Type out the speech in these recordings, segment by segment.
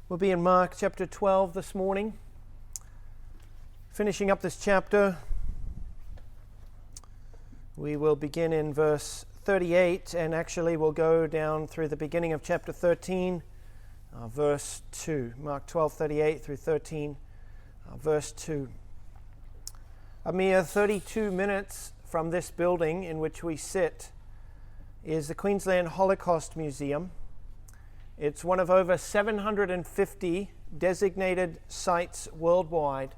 We'll be in Mark chapter 12 this morning. Finishing up this chapter, we will begin in verse 38, and actually we'll go down through the beginning of chapter 13, verse 2. Mark 12:38 through 13, verse 2. A mere 32 minutes from this building in which we sit is the Queensland Holocaust Museum. It's one of over 750 designated sites worldwide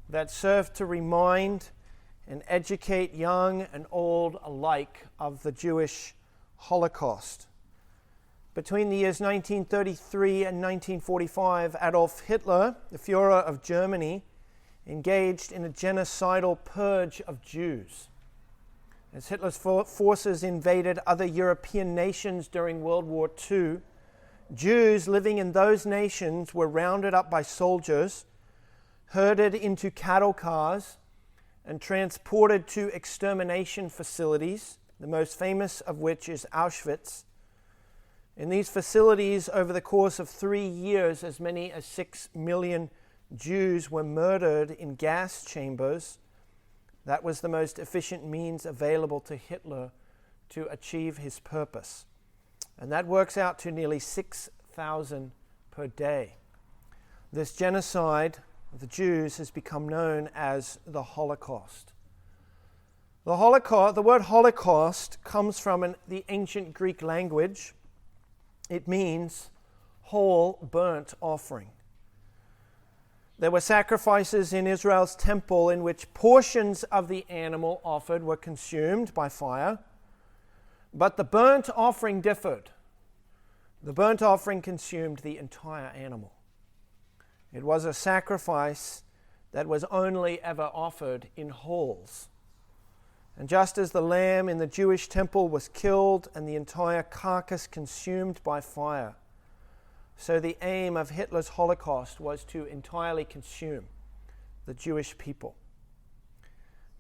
that serve to remind and educate young and old alike of the Jewish Holocaust. Between the years 1933 and 1945, Adolf Hitler, the Führer of Germany, engaged in a genocidal purge of Jews. As Hitler's forces invaded other European nations during World War II, Jews living in those nations were rounded up by soldiers, herded into cattle cars, and transported to extermination facilities, the most famous of which is Auschwitz. In these facilities, over the course of 3 years, as many as 6 million Jews were murdered in gas chambers. That was the most efficient means available to Hitler to achieve his purpose. And that works out to nearly 6,000 per day. This genocide of the Jews has become known as the Holocaust. The word Holocaust comes from the ancient Greek language. It means whole burnt offering. There were sacrifices in Israel's temple in which portions of the animal offered were consumed by fire. But the burnt offering differed. The burnt offering consumed the entire animal. It was a sacrifice that was only ever offered in wholes. And just as the lamb in the Jewish temple was killed and the entire carcass consumed by fire, so the aim of Hitler's Holocaust was to entirely consume the Jewish people.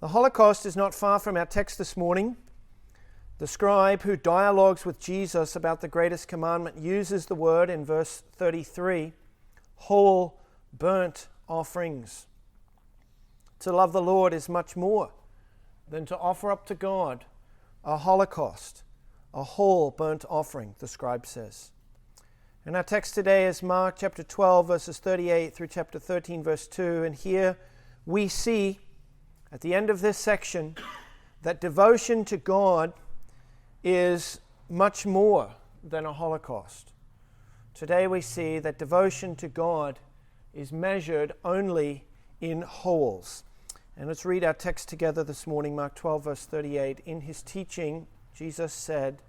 The Holocaust is not far from our text this morning. The scribe who dialogues with Jesus about the greatest commandment uses the word in verse 33, whole burnt offerings. To love the Lord is much more than to offer up to God a holocaust, a whole burnt offering, the scribe says. And our text today is Mark chapter 12, verses 38 through chapter 13, verse 2. And here we see at the end of this section that devotion to God is much more than a holocaust. Today we see that devotion to God is measured only in wholes. And let's read our text together this morning, Mark 12, verse 38. In his teaching, Jesus said,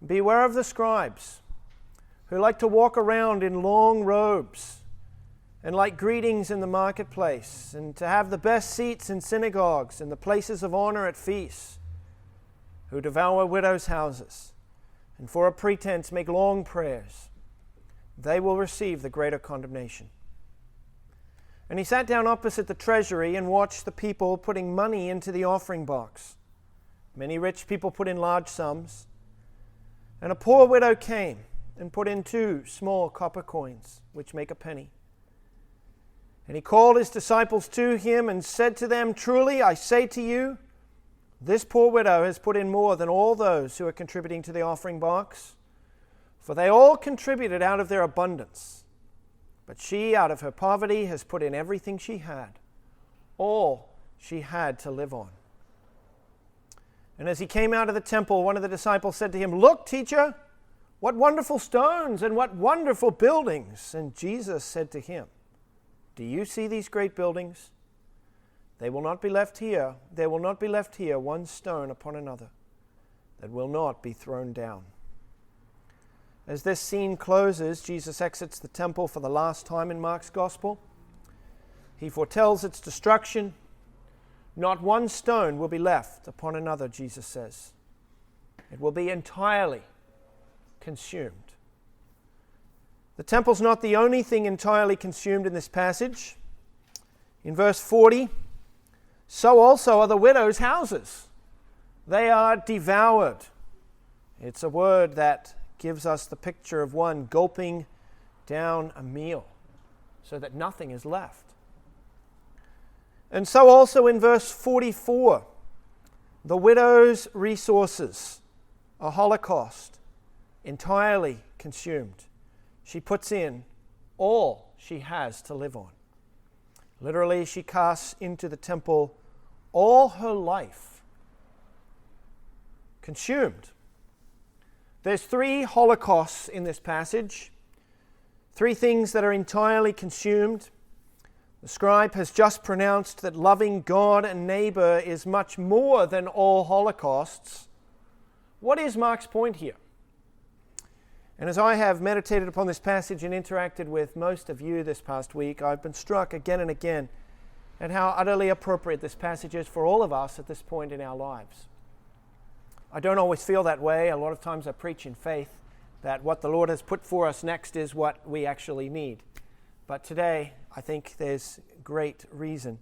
"Beware of the scribes, who like to walk around in long robes and like greetings in the marketplace, and to have the best seats in synagogues and the places of honor at feasts, who devour widows' houses, and for a pretense make long prayers. They will receive the greater condemnation." And he sat down opposite the treasury and watched the people putting money into the offering box. Many rich people put in large sums, and a poor widow came and put in 2 small copper coins, which make a penny. And he called his disciples to him and said to them, "Truly I say to you, this poor widow has put in more than all those who are contributing to the offering box, for they all contributed out of their abundance. But she, out of her poverty, has put in everything she had, all she had to live on." And as he came out of the temple, one of the disciples said to him, "Look, teacher, what wonderful stones and what wonderful buildings." And Jesus said to him, "Do you see these great buildings? There will not be left here one stone upon another that will not be thrown down." As this scene closes, Jesus exits the temple for the last time in Mark's gospel. He foretells its destruction. Not one stone will be left upon another, Jesus says. It will be entirely consumed. The temple's not the only thing entirely consumed in this passage. In verse 40, so also are the widows' houses. They are devoured. It's a word that gives us the picture of one gulping down a meal so that nothing is left. And so also in verse 44, the widow's resources, a holocaust, entirely consumed. She puts in all she has to live on. Literally, she casts into the temple all her life, consumed. There's 3 holocausts in this passage, 3 things that are entirely consumed. The scribe has just pronounced that loving God and neighbor is much more than all holocausts. What is Mark's point here? And as I have meditated upon this passage and interacted with most of you this past week, I've been struck again and again at how utterly appropriate this passage is for all of us at this point in our lives. I don't always feel that way. A lot of times I preach in faith that what the Lord has put for us next is what we actually need. But today, I think there's great reason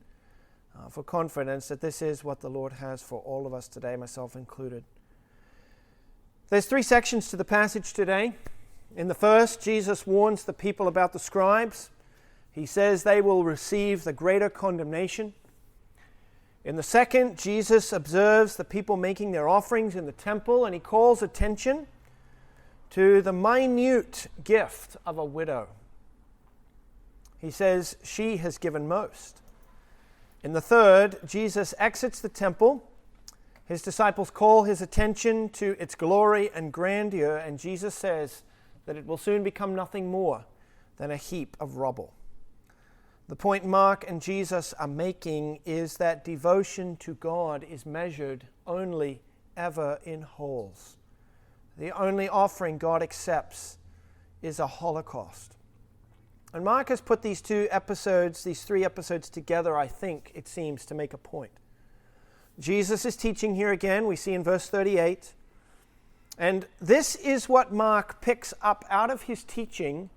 for confidence that this is what the Lord has for all of us today, myself included. There's 3 sections to the passage today. In the first, Jesus warns the people about the scribes. He says they will receive the greater condemnation. In the second, Jesus observes the people making their offerings in the temple, and he calls attention to the minute gift of a widow. He says she has given most. In the third, Jesus exits the temple. His disciples call his attention to its glory and grandeur, and Jesus says that it will soon become nothing more than a heap of rubble. The point Mark and Jesus are making is that devotion to God is measured only ever in wholes. The only offering God accepts is a holocaust. And Mark has put these 3 episodes together, I think, it seems, to make a point. Jesus is teaching here again, we see in verse 38. And this is what Mark picks up out of his teaching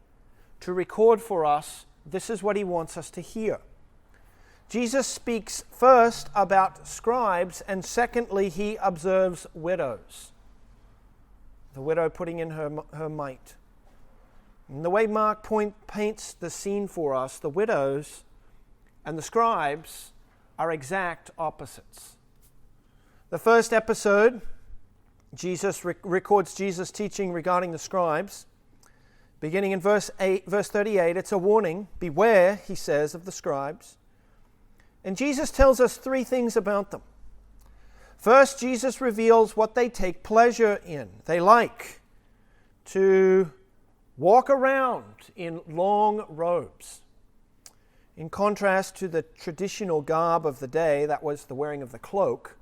to record for us. This is what he wants us to hear. Jesus speaks first about scribes, and secondly, he observes widows. The widow putting in her mite. And the way Mark paints the scene for us, the widows and the scribes are exact opposites. The first episode, Jesus records Jesus' teaching regarding the scribes. Beginning in verse 38, it's a warning. Beware, he says, of the scribes. And Jesus tells us 3 things about them. First, Jesus reveals what they take pleasure in. They like to walk around in long robes. In contrast to the traditional garb of the day, that was the wearing of the cloak,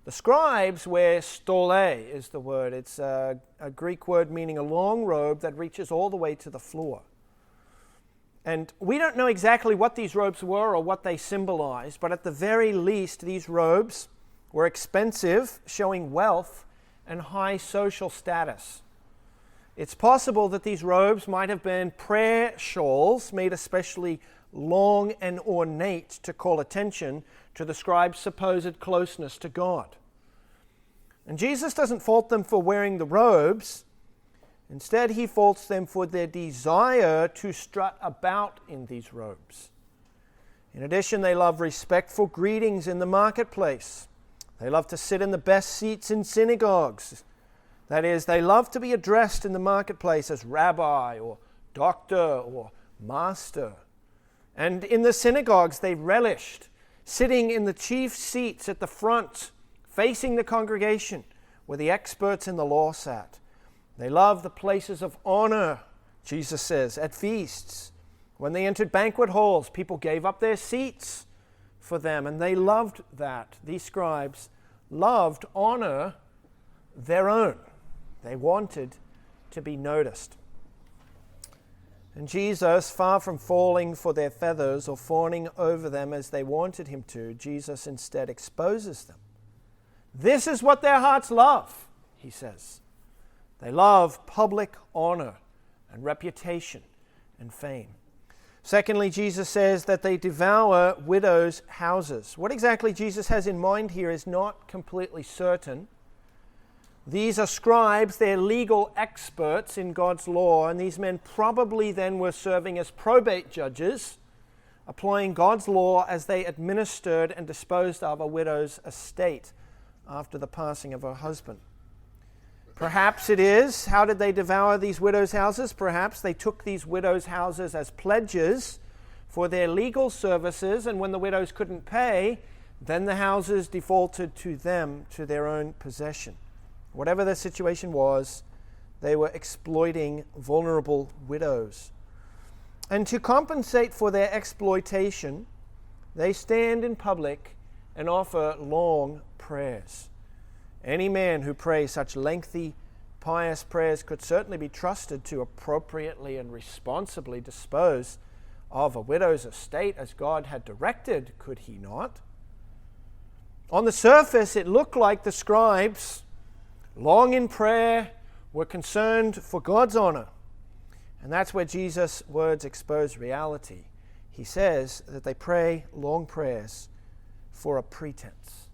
the scribes wear stole is the word. It's a Greek word meaning a long robe that reaches all the way to the floor. And we don't know exactly what these robes were or what they symbolize, but at the very least, these robes were expensive, showing wealth and high social status. It's possible that these robes might have been prayer shawls made especially long and ornate to call attention to the scribe's supposed closeness to God. And Jesus doesn't fault them for wearing the robes. Instead, he faults them for their desire to strut about in these robes. In addition, they love respectful greetings in the marketplace. They love to sit in the best seats in synagogues. That is, they love to be addressed in the marketplace as rabbi or doctor or master. And in the synagogues, they relished sitting in the chief seats at the front, facing the congregation where the experts in the law sat. They loved the places of honor, Jesus says, at feasts. When they entered banquet halls, people gave up their seats for them, and they loved that. These scribes loved honor their own. They wanted to be noticed. And Jesus, far from falling for their feathers or fawning over them as they wanted him to, Jesus instead exposes them. This is what their hearts love, he says. They love public honor and reputation and fame. Secondly, Jesus says that they devour widows' houses. What exactly Jesus has in mind here is not completely certain. These are scribes, they're legal experts in God's law, and these men probably then were serving as probate judges, applying God's law as they administered and disposed of a widow's estate after the passing of her husband. Perhaps it is, how did they devour these widows' houses? Perhaps they took these widows' houses as pledges for their legal services, and when the widows couldn't pay, then the houses defaulted to them, to their own possession. Whatever their situation was, they were exploiting vulnerable widows. And to compensate for their exploitation, they stand in public and offer long prayers. Any man who prays such lengthy, pious prayers could certainly be trusted to appropriately and responsibly dispose of a widow's estate as God had directed, could he not? On the surface, it looked like the scribes, long in prayer, were concerned for God's honor. And that's where Jesus' words expose reality. He says that they pray long prayers for a pretense.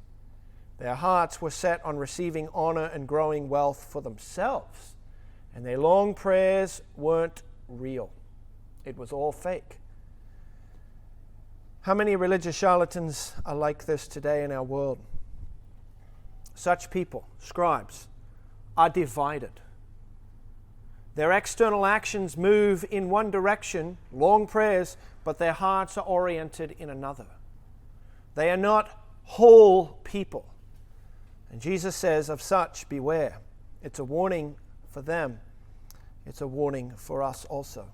Their hearts were set on receiving honor and growing wealth for themselves. And their long prayers weren't real. It was all fake. How many religious charlatans are like this today in our world? Such people, scribes, are divided. Their external actions move in one direction, long prayers, but their hearts are oriented in another. They are not whole people. And Jesus says, of such, beware. It's a warning for them. It's a warning for us also.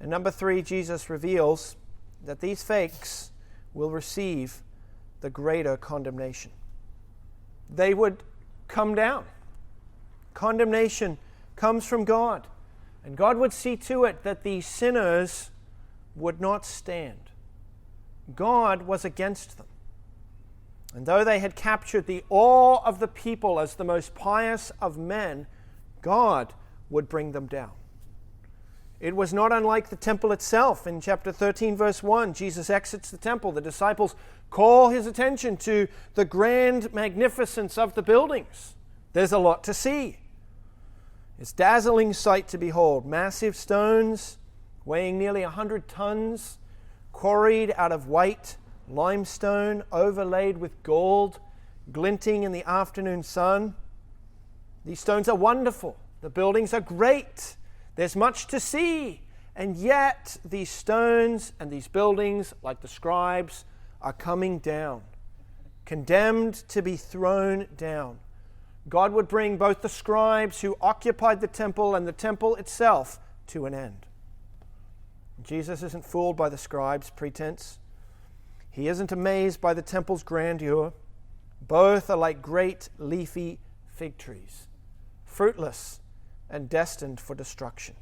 And number 3, Jesus reveals that these fakes will receive the greater condemnation. They would come down. Condemnation comes from God, and God would see to it that the sinners would not stand. God was against them. And though they had captured the awe of the people as the most pious of men, God would bring them down. It was not unlike the temple itself. In chapter 13, verse 1, Jesus exits the temple. The disciples call his attention to the grand magnificence of the buildings. There's a lot to see. It's a dazzling sight to behold. Massive stones weighing nearly 100 tons, quarried out of white limestone, overlaid with gold, glinting in the afternoon sun. These stones are wonderful. The buildings are great. There's much to see, and yet these stones and these buildings, like the scribes, are coming down, condemned to be thrown down. God would bring both the scribes who occupied the temple and the temple itself to an end. Jesus isn't fooled by the scribes' pretense. He isn't amazed by the temple's grandeur. Both are like great leafy fig trees, fruitless and destined for destruction.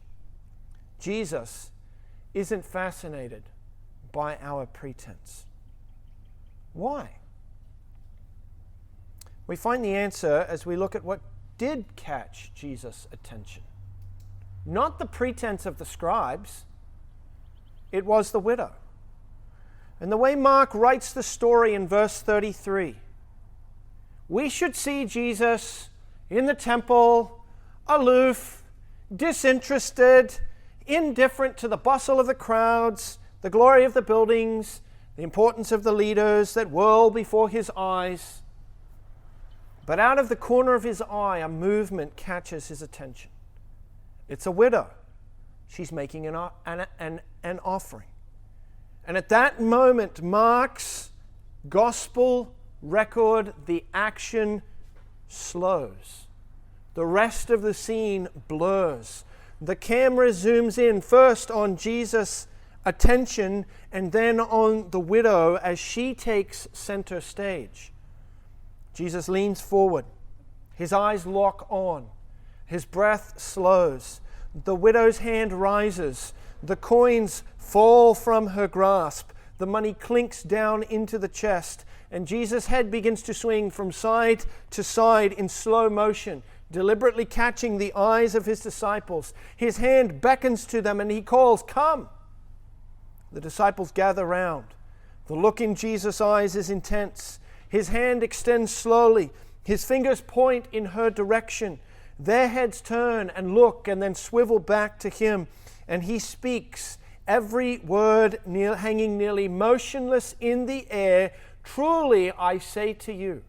Jesus isn't fascinated by our pretense. Why? We find the answer as we look at what did catch Jesus' attention. Not the pretense of the scribes, it was the widow. And the way Mark writes the story in verse 33, we should see Jesus in the temple, aloof, disinterested, indifferent to the bustle of the crowds, the glory of the buildings, the importance of the leaders that whirl before his eyes. But out of the corner of his eye, a movement catches his attention. It's a widow. She's making an offering. And at that moment, Mark's gospel record, the action slows. The rest of the scene blurs. The camera zooms in first on Jesus' attention and then on the widow as she takes center stage. Jesus leans forward. His eyes lock on. His breath slows. The widow's hand rises. The coins fall from her grasp. The money clinks down into the chest. And Jesus' head begins to swing from side to side in slow motion, deliberately catching the eyes of his disciples. His hand beckons to them and he calls, "Come!" The disciples gather round. The look in Jesus' eyes is intense. His hand extends slowly. His fingers point in her direction. Their heads turn and look and then swivel back to him. And he speaks, every word hanging nearly motionless in the air. Truly, I say to you,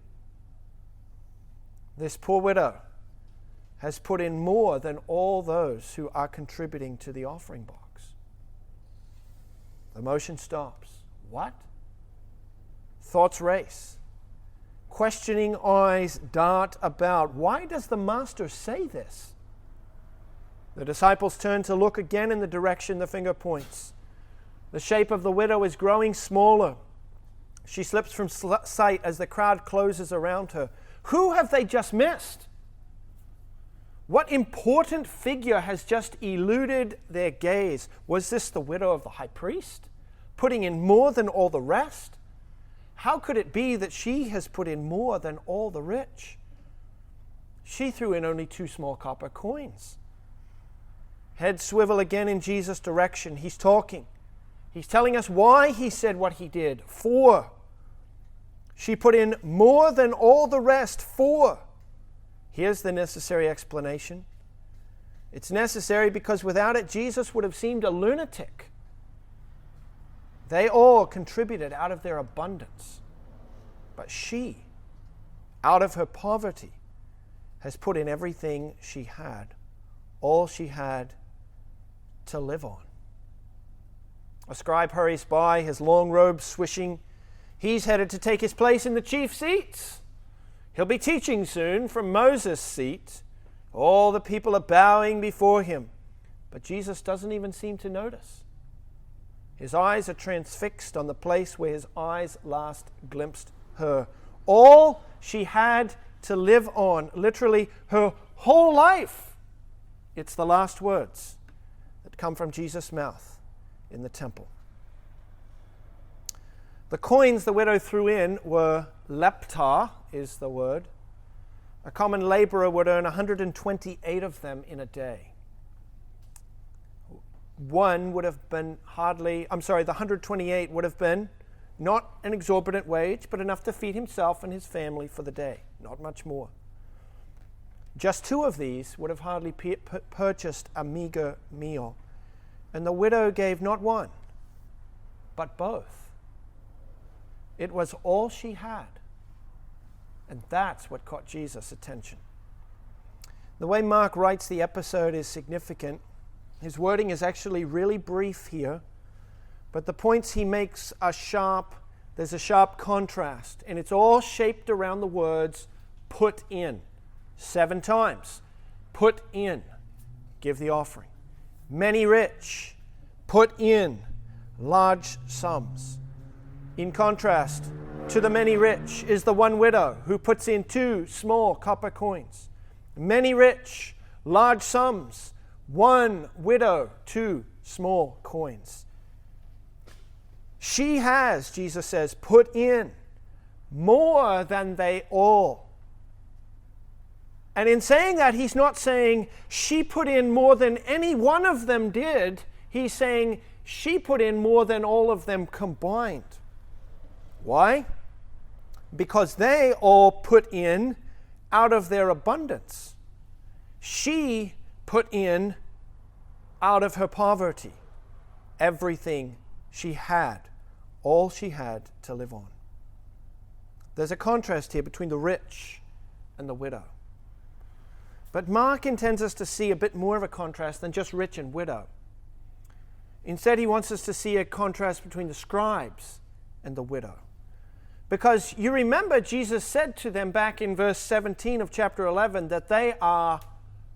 this poor widow has put in more than all those who are contributing to the offering box. The motion stops. What? Thoughts race. Questioning eyes dart about. Why does the master say this? The disciples turn to look again in the direction the finger points. The shape of the widow is growing smaller. She slips from sight as the crowd closes around her. Who have they just missed? What important figure has just eluded their gaze? Was this the widow of the high priest, putting in more than all the rest? How could it be that she has put in more than all the rich? She threw in only 2 small copper coins. Heads swivel again in Jesus' direction. He's talking. He's telling us why he said what he did. 4. She put in more than all the rest. 4. Here's the necessary explanation. It's necessary because without it, Jesus would have seemed a lunatic. They all contributed out of their abundance. But she, out of her poverty, has put in everything she had, all she had to live on. A scribe hurries by, his long robe swishing. He's headed to take his place in the chief seats. He'll be teaching soon from Moses' seat. All the people are bowing before him, but Jesus doesn't even seem to notice. His eyes are transfixed on the place where his eyes last glimpsed her. All she had to live on, literally her whole life. It's the last words that come from Jesus' mouth in the temple. The coins the widow threw in were lepta, is the word. A common laborer would earn 128 of them in a day. The 128 would have been not an exorbitant wage, but enough to feed himself and his family for the day, not much more. Just 2 of these would have hardly purchased a meager meal. And the widow gave not 1, but both. It was all she had. And that's what caught Jesus' attention. The way Mark writes the episode is significant. His wording is actually really brief here, but the points he makes are sharp. There's a sharp contrast, and it's all shaped around the words put in. 7 times. Put in. Give the offering. Many rich. Put in. Large sums. In contrast to the many rich is the one widow who puts in 2 small copper coins. Many rich. Large sums. One widow, 2 small coins. She has, Jesus says, put in more than they all. And in saying that, he's not saying she put in more than any one of them did. He's saying she put in more than all of them combined. Why? Because they all put in out of their abundance. She put in out of her poverty everything she had, all she had to live on. There's a contrast here between the rich and the widow. But Mark intends us to see a bit more of a contrast than just rich and widow. Instead, he wants us to see a contrast between the scribes and the widow. Because you remember Jesus said to them back in verse 17 of chapter 11 that they are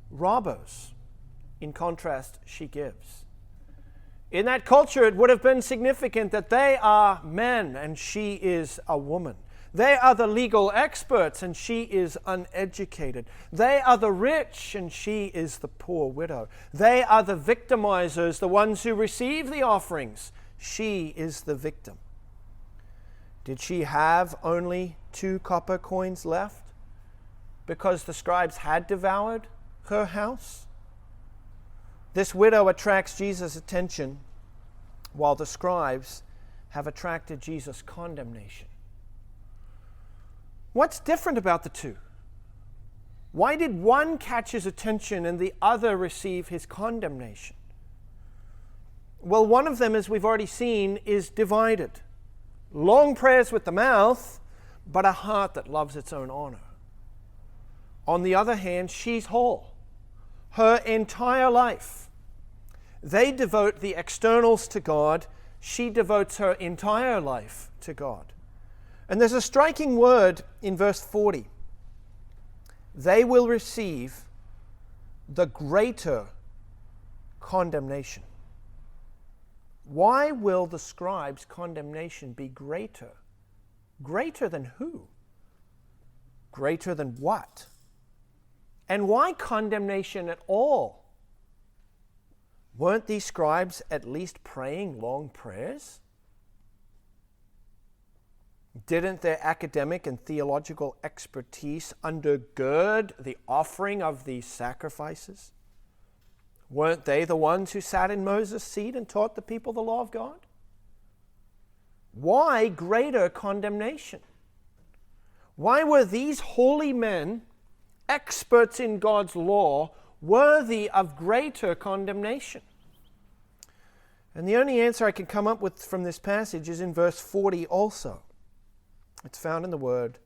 robbers. In contrast, she gives. In that culture, it would have been significant that they are men and she is a woman. They are the legal experts and she is uneducated. They are the rich and she is the poor widow. They are the victimizers, the ones who receive the offerings. She is the victim. Did she have only 2 copper coins left because the scribes had devoured her house? This widow attracts Jesus' attention while the scribes have attracted Jesus' condemnation. What's different about the 2? Why did one catch his attention and the other receive his condemnation? Well, one of them, as we've already seen, is divided. Long prayers with the mouth, but a heart that loves its own honor. On the other hand, she's whole. Her entire life. They devote the externals to God. She devotes her entire life to God. And there's a striking word in verse 40. They will receive the greater condemnation. Why will the scribes' condemnation be greater? Greater than who? Greater than what? And why condemnation at all? Weren't these scribes at least praying long prayers? Didn't their academic and theological expertise undergird the offering of these sacrifices? Weren't they the ones who sat in Moses' seat and taught the people the law of God? Why greater condemnation? Why were these holy men, experts in God's law, worthy of greater condemnation? And the only answer I can come up with from this passage is in verse 40 also. It's found in the word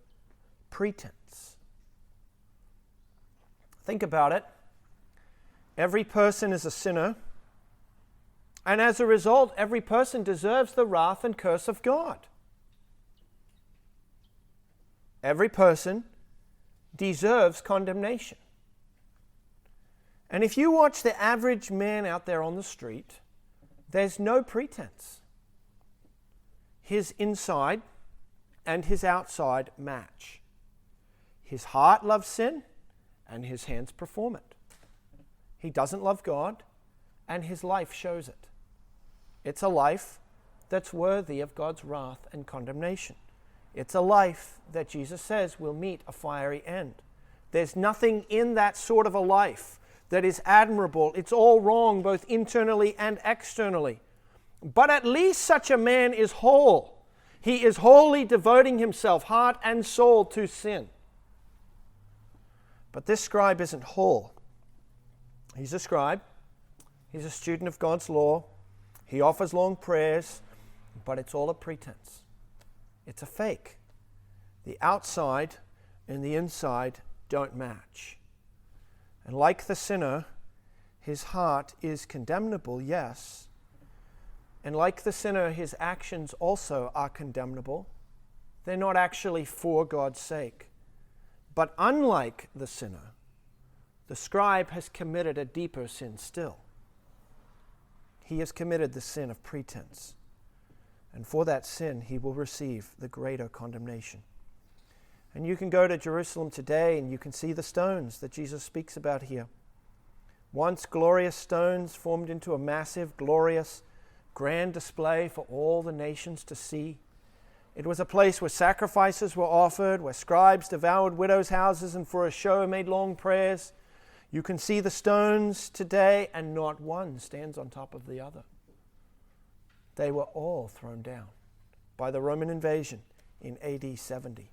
pretense. Think about it. Every person is a sinner, and as a result, every person deserves the wrath and curse of God. Every person deserves condemnation. And if you watch the average man out there on the street, there's no pretense. His inside and his outside match. His heart loves sin, and his hands perform it. He doesn't love God, and his life shows it. It's a life that's worthy of God's wrath and condemnation. It's a life that Jesus says will meet a fiery end. There's nothing in that sort of a life that is admirable. It's all wrong, both internally and externally. But at least such a man is whole. He is wholly devoting himself, heart and soul, to sin. But this scribe isn't whole. He's a scribe. He's a student of God's law. He offers long prayers, but it's all a pretense. It's a fake. The outside and the inside don't match. And like the sinner, his heart is condemnable, yes. And like the sinner, his actions also are condemnable. They're not actually for God's sake. But unlike the sinner, the scribe has committed a deeper sin still. He has committed the sin of pretense. And for that sin, he will receive the greater condemnation. And you can go to Jerusalem today and you can see the stones that Jesus speaks about here. Once glorious stones formed into a massive, glorious, grand display for all the nations to see. It was a place where sacrifices were offered, where scribes devoured widows' houses and for a show made long prayers. You can see the stones today, and not one stands on top of the other. They were all thrown down by the Roman invasion in AD 70,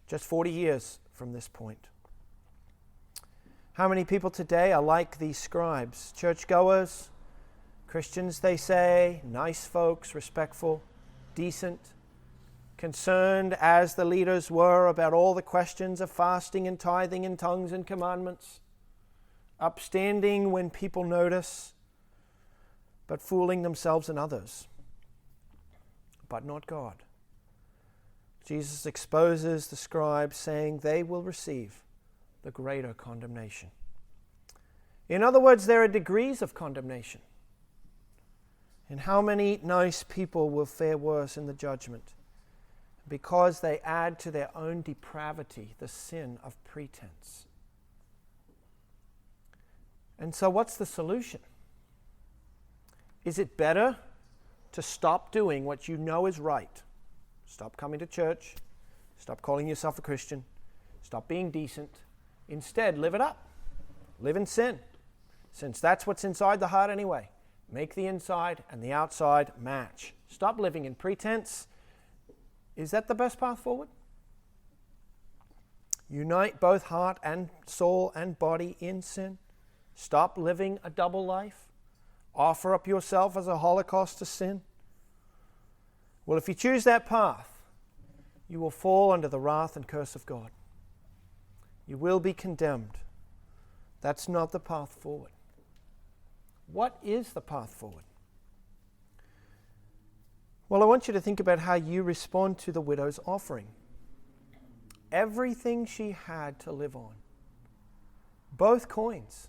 just 40 years from this point. How many people today are like these scribes? Churchgoers, Christians, they say, nice folks, respectful, decent, concerned as the leaders were about all the questions of fasting and tithing and tongues and commandments, upstanding when people notice, but fooling themselves and others, but not God. Jesus exposes the scribes, saying they will receive the greater condemnation. In other words, there are degrees of condemnation. And how many nice people will fare worse in the judgment because they add to their own depravity the sin of pretense. And so what's the solution? Is it better to stop doing what you know is right? Stop coming to church. Stop calling yourself a Christian. Stop being decent. Instead, live it up. Live in sin, since that's what's inside the heart anyway. Make the inside and the outside match. Stop living in pretense. Is that the best path forward? Unite both heart and soul and body in sin. Stop living a double life. Offer up yourself as a holocaust to sin. Well, if you choose that path, you will fall under the wrath and curse of God. You will be condemned. That's not the path forward. What is the path forward? Well, I want you to think about how you respond to the widow's offering. Everything she had to live on. Both coins.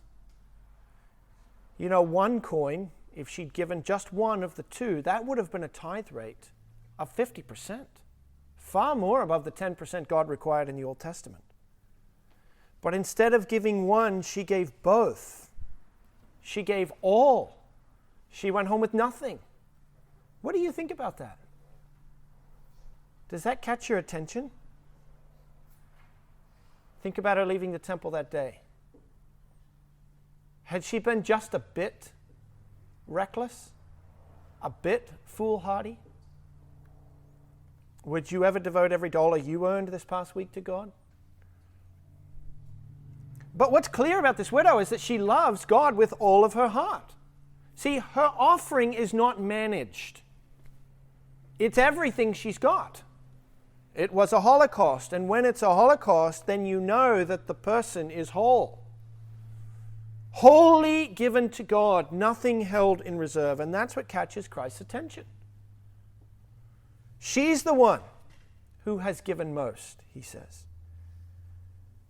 You know, one coin, if she'd given just one of the two, that would have been a tithe rate of 50%. Far more above the 10% God required in the Old Testament. But instead of giving one, she gave both. She gave all. She went home with nothing. What do you think about that? Does that catch your attention? Think about her leaving the temple that day. Had she been just a bit reckless? A bit foolhardy? Would you ever devote every dollar you earned this past week to God? But what's clear about this widow is that she loves God with all of her heart. See, her offering is not managed. It's everything she's got. It was a holocaust, and when it's a holocaust, then you know that the person is whole. Wholly given to God, nothing held in reserve, and that's what catches Christ's attention. She's the one who has given most, he says.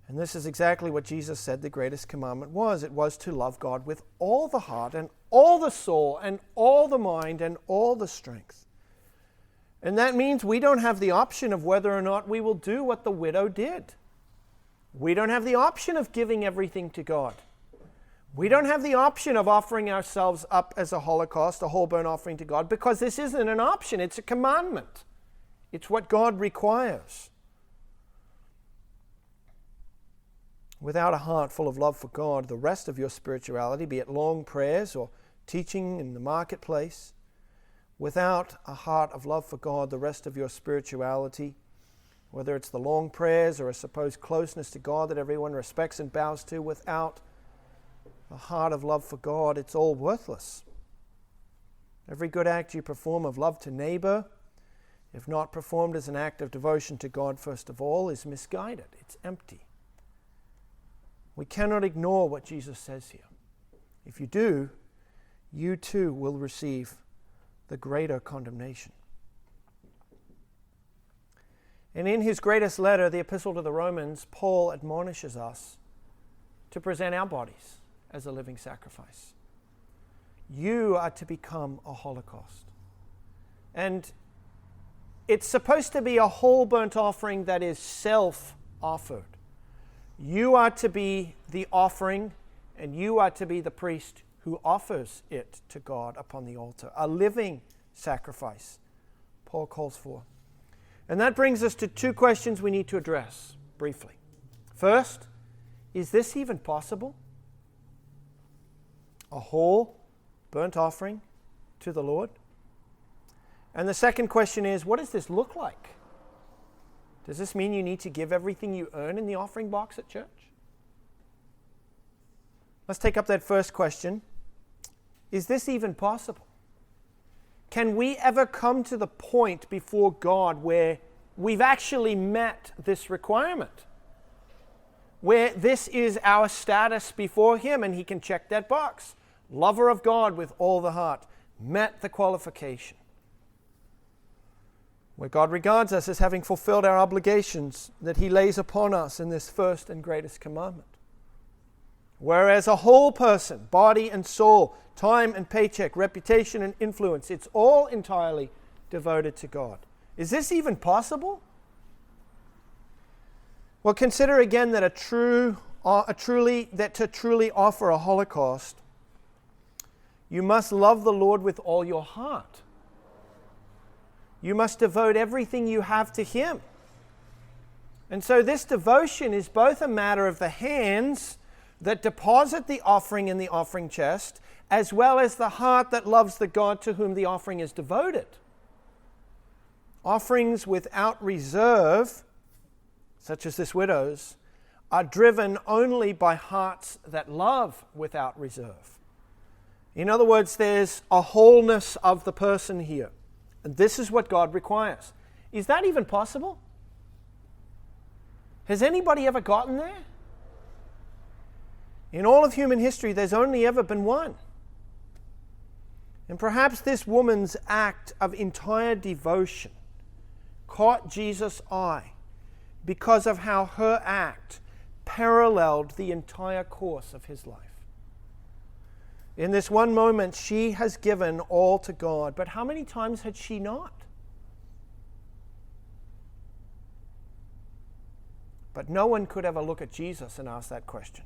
And this is exactly what Jesus said the greatest commandment was. It was to love God with all the heart and all the soul and all the mind and all the strength. And that means we don't have the option of whether or not we will do what the widow did. We don't have the option of giving everything to God. We don't have the option of offering ourselves up as a holocaust, a whole burnt offering to God, because this isn't an option, it's a commandment. It's what God requires. Without a heart full of love for God, the rest of your spirituality, be it long prayers or teaching in the marketplace, without a heart of love for God, the rest of your spirituality, whether it's the long prayers or a supposed closeness to God that everyone respects and bows to, without a heart of love for God, it's all worthless. Every good act you perform of love to neighbor, if not performed as an act of devotion to God first of all, is misguided. It's empty. We cannot ignore what Jesus says here. If you do, you too will receive the greater condemnation. And in his greatest letter, the Epistle to the Romans, Paul admonishes us to present our bodies as a living sacrifice. You are to become a holocaust. And it's supposed to be a whole burnt offering that is self-offered. You are to be the offering, and you are to be the priest who offers it to God upon the altar. A living sacrifice, Paul calls for. And that brings us to two questions we need to address briefly. First, is this even possible? A whole burnt offering to the Lord? And the second question is, what does this look like? Does this mean you need to give everything you earn in the offering box at church? Let's take up that first question. Is this even possible? Can we ever come to the point before God where we've actually met this requirement? Where this is our status before Him and He can check that box. Lover of God with all the heart. Met the qualification. Where God regards us as having fulfilled our obligations that He lays upon us in this first and greatest commandment. Whereas a whole person, body and soul, time and paycheck, reputation and influence, it's all entirely devoted to God. Is this even possible? Well, consider again that to truly offer a holocaust, you must love the Lord with all your heart. You must devote everything you have to Him. And so this devotion is both a matter of the hands that deposit the offering in the offering chest, as well as the heart that loves the God to whom the offering is devoted. Offerings without reserve, such as this widow's, are driven only by hearts that love without reserve. In other words, there's a wholeness of the person here. And this is what God requires. Is that even possible? Has anybody ever gotten there? In all of human history, there's only ever been one. And perhaps this woman's act of entire devotion caught Jesus' eye because of how her act paralleled the entire course of his life. In this one moment, she has given all to God, but how many times had she not? But no one could ever look at Jesus and ask that question.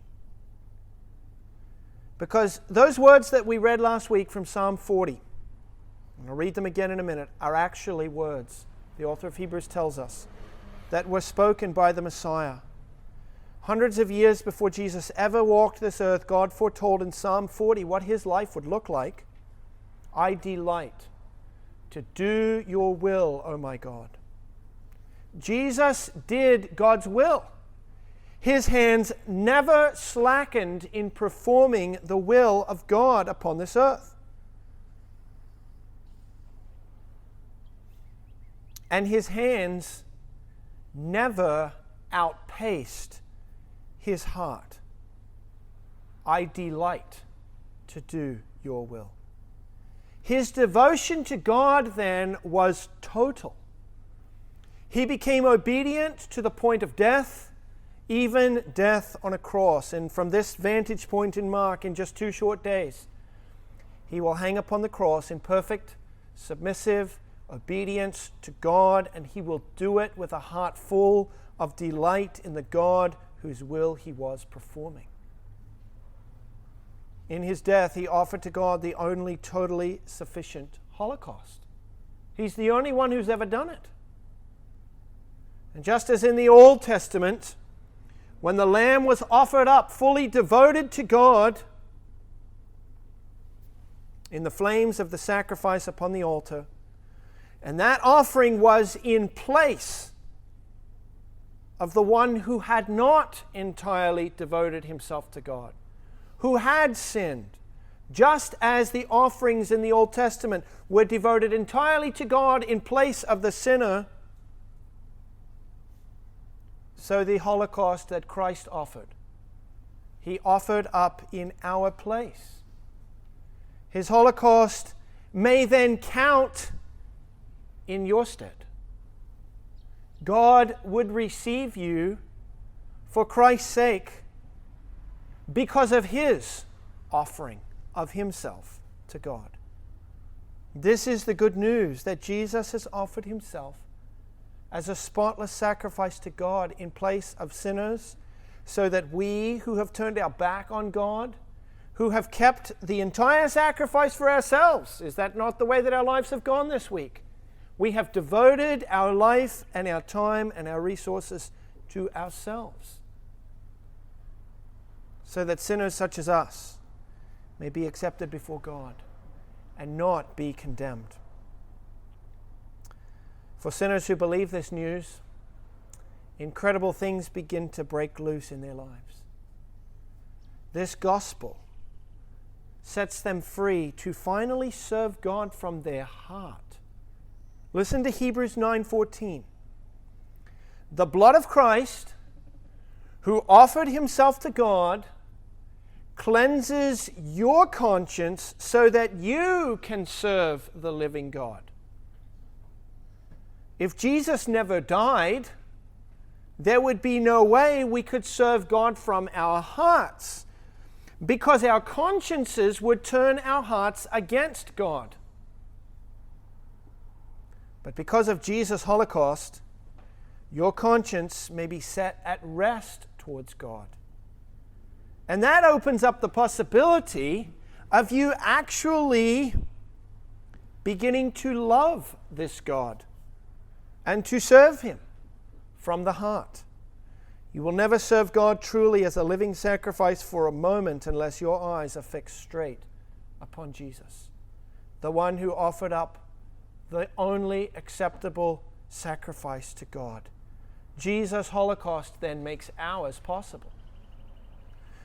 Because those words that we read last week from Psalm 40, and I'll read them again in a minute, are actually words, the author of Hebrews tells us, that were spoken by the Messiah. Hundreds of years before Jesus ever walked this earth, God foretold in Psalm 40 what his life would look like. I delight to do your will, O my God. Jesus did God's will. His hands never slackened in performing the will of God upon this earth. And his hands never outpaced his heart. I delight to do your will. His devotion to God then was total. He became obedient to the point of death, even death on a cross. And from this vantage point in Mark, in just 2 short days, he will hang upon the cross in perfect, submissive obedience to God, and he will do it with a heart full of delight in the God whose will he was performing. In his death, he offered to God the only totally sufficient holocaust. He's the only one who's ever done it. And just as in the Old Testament, when the lamb was offered up fully devoted to God in the flames of the sacrifice upon the altar, and that offering was in place of the one who had not entirely devoted himself to God, who had sinned, just as the offerings in the Old Testament were devoted entirely to God in place of the sinner, so the Holocaust that Christ offered, he offered up in our place. His Holocaust may then count in your stead. God would receive you for Christ's sake because of his offering of himself to God. This is the good news, that Jesus has offered himself as a spotless sacrifice to God in place of sinners, so that we who have turned our back on God, who have kept the entire sacrifice for ourselves, is that not the way that our lives have gone this week? We have devoted our life and our time and our resources to ourselves, so that sinners such as us may be accepted before God and not be condemned. For sinners who believe this news, incredible things begin to break loose in their lives. This gospel sets them free to finally serve God from their heart. Listen to Hebrews 9:14. The blood of Christ, who offered himself to God, cleanses your conscience so that you can serve the living God. If Jesus never died, there would be no way we could serve God from our hearts, because our consciences would turn our hearts against God. But because of Jesus' Holocaust, your conscience may be set at rest towards God. And that opens up the possibility of you actually beginning to love this God and to serve him from the heart. You will never serve God truly as a living sacrifice for a moment unless your eyes are fixed straight upon Jesus, the one who offered up the only acceptable sacrifice to God, Jesus' Holocaust then makes ours possible.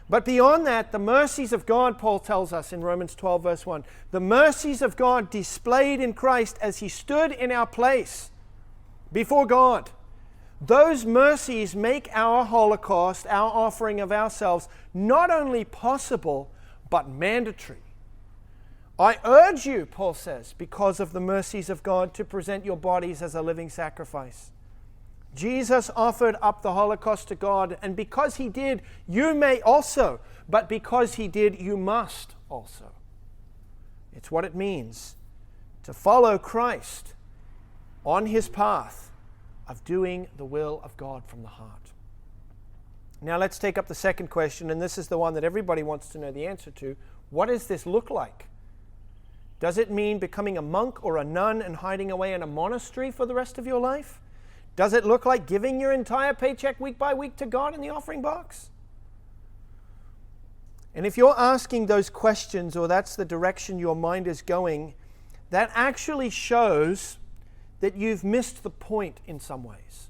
But beyond that, the mercies of God, Paul tells us in Romans 12, verse 1, the mercies of God displayed in Christ as he stood in our place before God. Those mercies make our Holocaust, our offering of ourselves, not only possible, but mandatory. I urge you, Paul says, because of the mercies of God, to present your bodies as a living sacrifice. Jesus offered up the Holocaust to God, and because he did, you may also. But because he did, you must also. It's what it means to follow Christ on his path of doing the will of God from the heart. Now let's take up the second question, and this is the one that everybody wants to know the answer to. What does this look like? Does it mean becoming a monk or a nun and hiding away in a monastery for the rest of your life? Does it look like giving your entire paycheck week by week to God in the offering box? And if you're asking those questions, or that's the direction your mind is going, that actually shows that you've missed the point in some ways.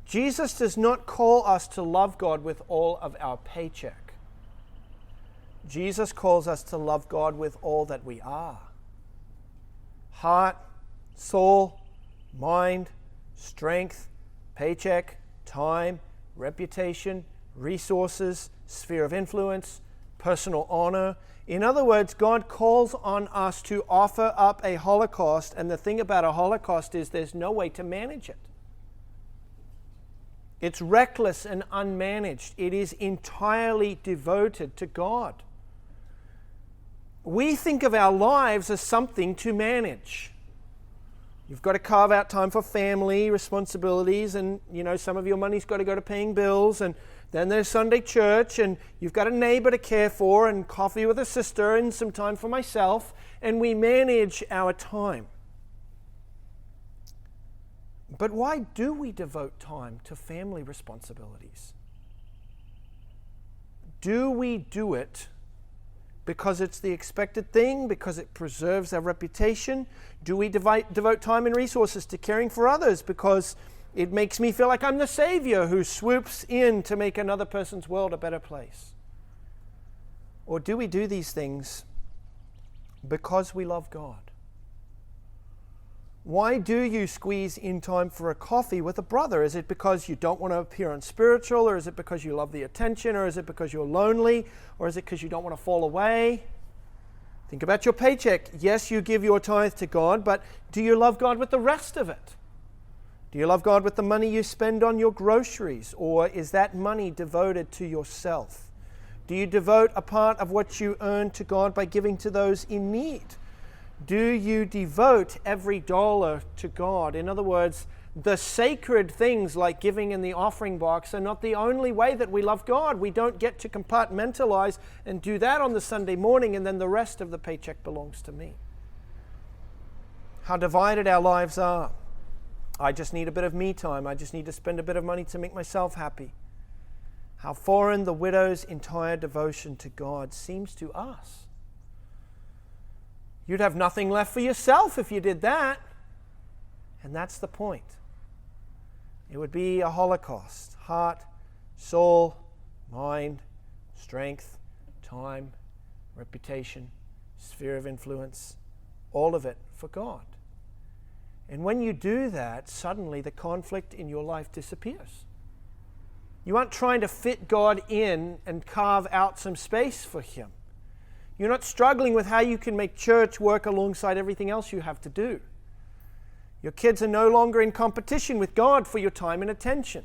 Jesus does not call us to love God with all of our paycheck. Jesus calls us to love God with all that we are. Heart, soul, mind, strength, paycheck, time, reputation, resources, sphere of influence, personal honor. In other words, God calls on us to offer up a Holocaust, and the thing about a Holocaust is there's no way to manage it. It's reckless and unmanaged. It is entirely devoted to God. We think of our lives as something to manage. You've got to carve out time for family responsibilities, and some of your money's got to go to paying bills, and then there's Sunday church, and you've got a neighbor to care for, and coffee with a sister, and some time for myself, and we manage our time. But why do we devote time to family responsibilities? Do we do it because it's the expected thing, because it preserves our reputation? Do we devote time and resources to caring for others because it makes me feel like I'm the savior who swoops in to make another person's world a better place? Or do we do these things because we love God? Why do you squeeze in time for a coffee with a brother? Is it because you don't want to appear unspiritual, or is it because you love the attention, or is it because you're lonely, or is it because you don't want to fall away? Think about your paycheck. Yes, you give your tithe to God, but do you love God with the rest of it? Do you love God with the money you spend on your groceries, or is that money devoted to yourself? Do you devote a part of what you earn to God by giving to those in need? Do you devote every dollar to God? In other words, the sacred things like giving in the offering box are not the only way that we love God. We don't get to compartmentalize and do that on the Sunday morning, and then the rest of the paycheck belongs to me. How divided our lives are. I just need a bit of me time. I just need to spend a bit of money to make myself happy. How foreign the widow's entire devotion to God seems to us. You'd have nothing left for yourself if you did that. And that's the point. It would be a holocaust. Heart, soul, mind, strength, time, reputation, sphere of influence, all of it for God. And when you do that, suddenly the conflict in your life disappears. You aren't trying to fit God in and carve out some space for Him. You're not struggling with how you can make church work alongside everything else you have to do. Your kids are no longer in competition with God for your time and attention.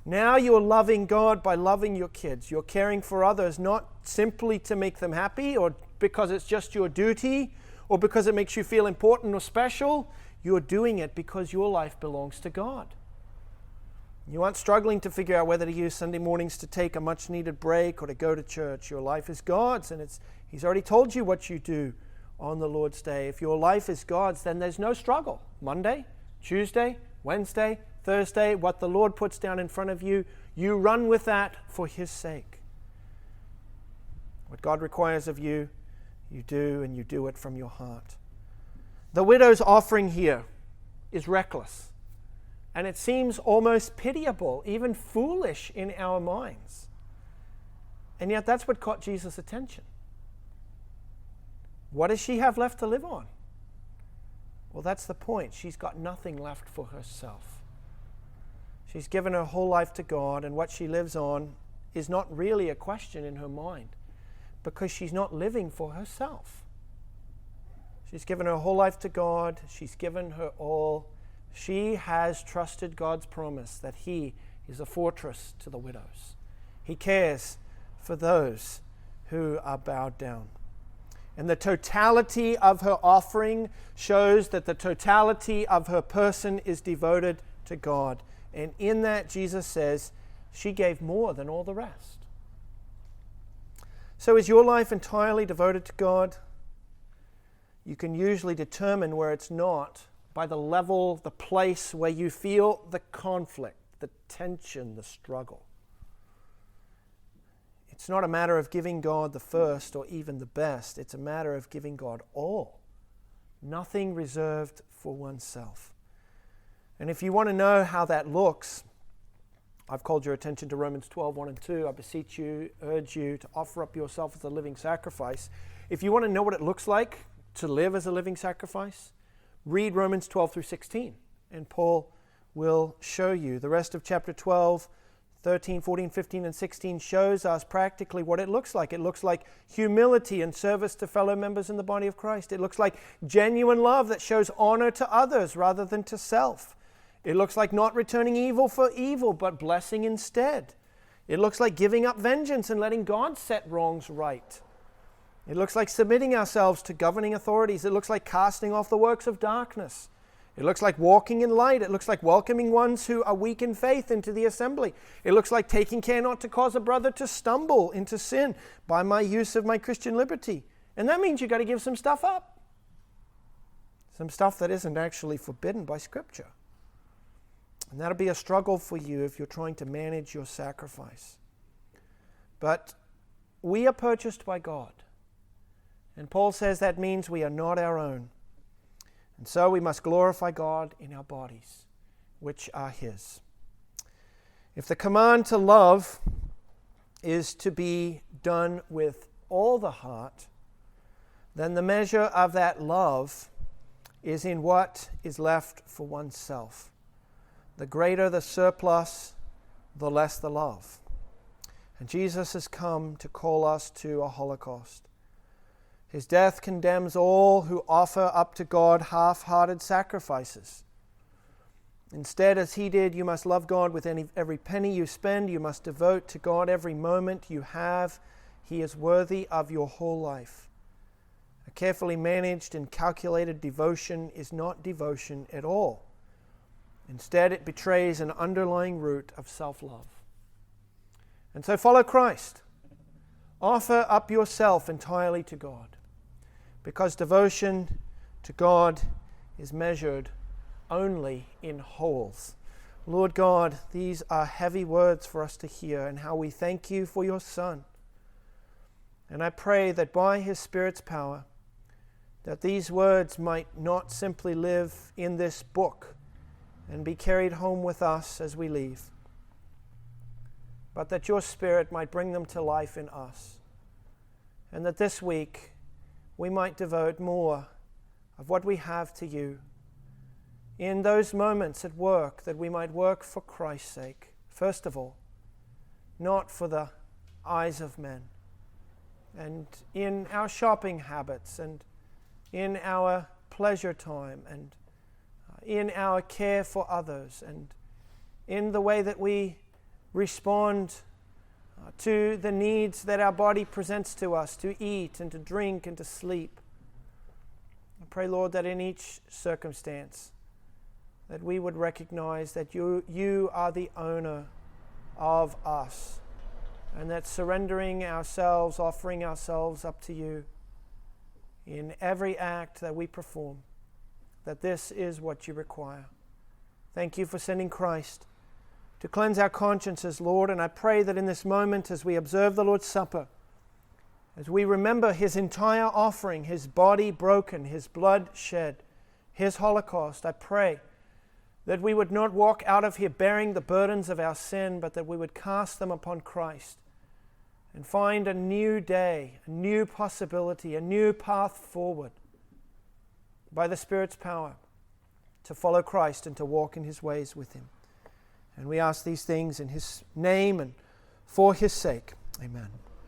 Now you're loving God by loving your kids. You're caring for others, not simply to make them happy or because it's just your duty or because it makes you feel important or special. You're doing it because your life belongs to God. You aren't struggling to figure out whether to use Sunday mornings to take a much-needed break or to go to church. Your life is God's, and He's already told you what you do on the Lord's Day. If your life is God's, then there's no struggle. Monday, Tuesday, Wednesday, Thursday, what the Lord puts down in front of you, you run with that for His sake. What God requires of you, you do, and you do it from your heart. The widow's offering here is reckless. And it seems almost pitiable, even foolish in our minds. And yet that's what caught Jesus' attention. What does she have left to live on? Well, that's the point. She's got nothing left for herself. She's given her whole life to God, and what she lives on is not really a question in her mind, because she's not living for herself. She's given her whole life to God. She's given her all. She has trusted God's promise that He is a fortress to the widows. He cares for those who are bowed down. And the totality of her offering shows that the totality of her person is devoted to God. And in that, Jesus says, she gave more than all the rest. So is your life entirely devoted to God? You can usually determine where it's not by the level, the place where you feel the conflict, the tension, the struggle. It's not a matter of giving God the first or even the best. It's a matter of giving God all. Nothing reserved for oneself. And if you want to know how that looks, I've called your attention to Romans 12, 1 and 2. I beseech you, urge you to offer up yourself as a living sacrifice. If you want to know what it looks like to live as a living sacrifice, read Romans 12 through 16, and Paul will show you. The rest of chapter 12, 13, 14, 15, and 16 shows us practically what it looks like. It looks like humility and service to fellow members in the body of Christ. It looks like genuine love that shows honor to others rather than to self. It looks like not returning evil for evil, but blessing instead. It looks like giving up vengeance and letting God set wrongs right. It looks like submitting ourselves to governing authorities. It looks like casting off the works of darkness. It looks like walking in light. It looks like welcoming ones who are weak in faith into the assembly. It looks like taking care not to cause a brother to stumble into sin by my use of my Christian liberty. And that means you've got to give some stuff up. Some stuff that isn't actually forbidden by Scripture. And that'll be a struggle for you if you're trying to manage your sacrifice. But we are purchased by God. And Paul says that means we are not our own. And so we must glorify God in our bodies, which are His. If the command to love is to be done with all the heart, then the measure of that love is in what is left for oneself. The greater the surplus, the less the love. And Jesus has come to call us to a holocaust. His death condemns all who offer up to God half-hearted sacrifices. Instead, as He did, you must love God with every penny you spend. You must devote to God every moment you have. He is worthy of your whole life. A carefully managed and calculated devotion is not devotion at all. Instead, it betrays an underlying root of self-love. And so follow Christ. Offer up yourself entirely to God, because devotion to God is measured only in wholes. Lord God, these are heavy words for us to hear, and how we thank You for Your Son. And I pray that by His Spirit's power, that these words might not simply live in this book and be carried home with us as we leave, but that Your Spirit might bring them to life in us, and that this week we might devote more of what we have to You. In those moments at work, that we might work for Christ's sake, first of all, not for the eyes of men. And in our shopping habits, and in our pleasure time, and in our care for others, and in the way that we respond to the needs that our body presents to us, to eat and to drink and to sleep. I pray, Lord, that in each circumstance, that we would recognize that you are the owner of us, and that surrendering ourselves, offering ourselves up to You in every act that we perform, that this is what You require. Thank You for sending Christ to cleanse our consciences, Lord, and I pray that in this moment, as we observe the Lord's Supper, as we remember His entire offering, His body broken, His blood shed, His holocaust, I pray that we would not walk out of here bearing the burdens of our sin, but that we would cast them upon Christ and find a new day, a new possibility, a new path forward by the Spirit's power to follow Christ and to walk in His ways with Him. And we ask these things in His name and for His sake. Amen.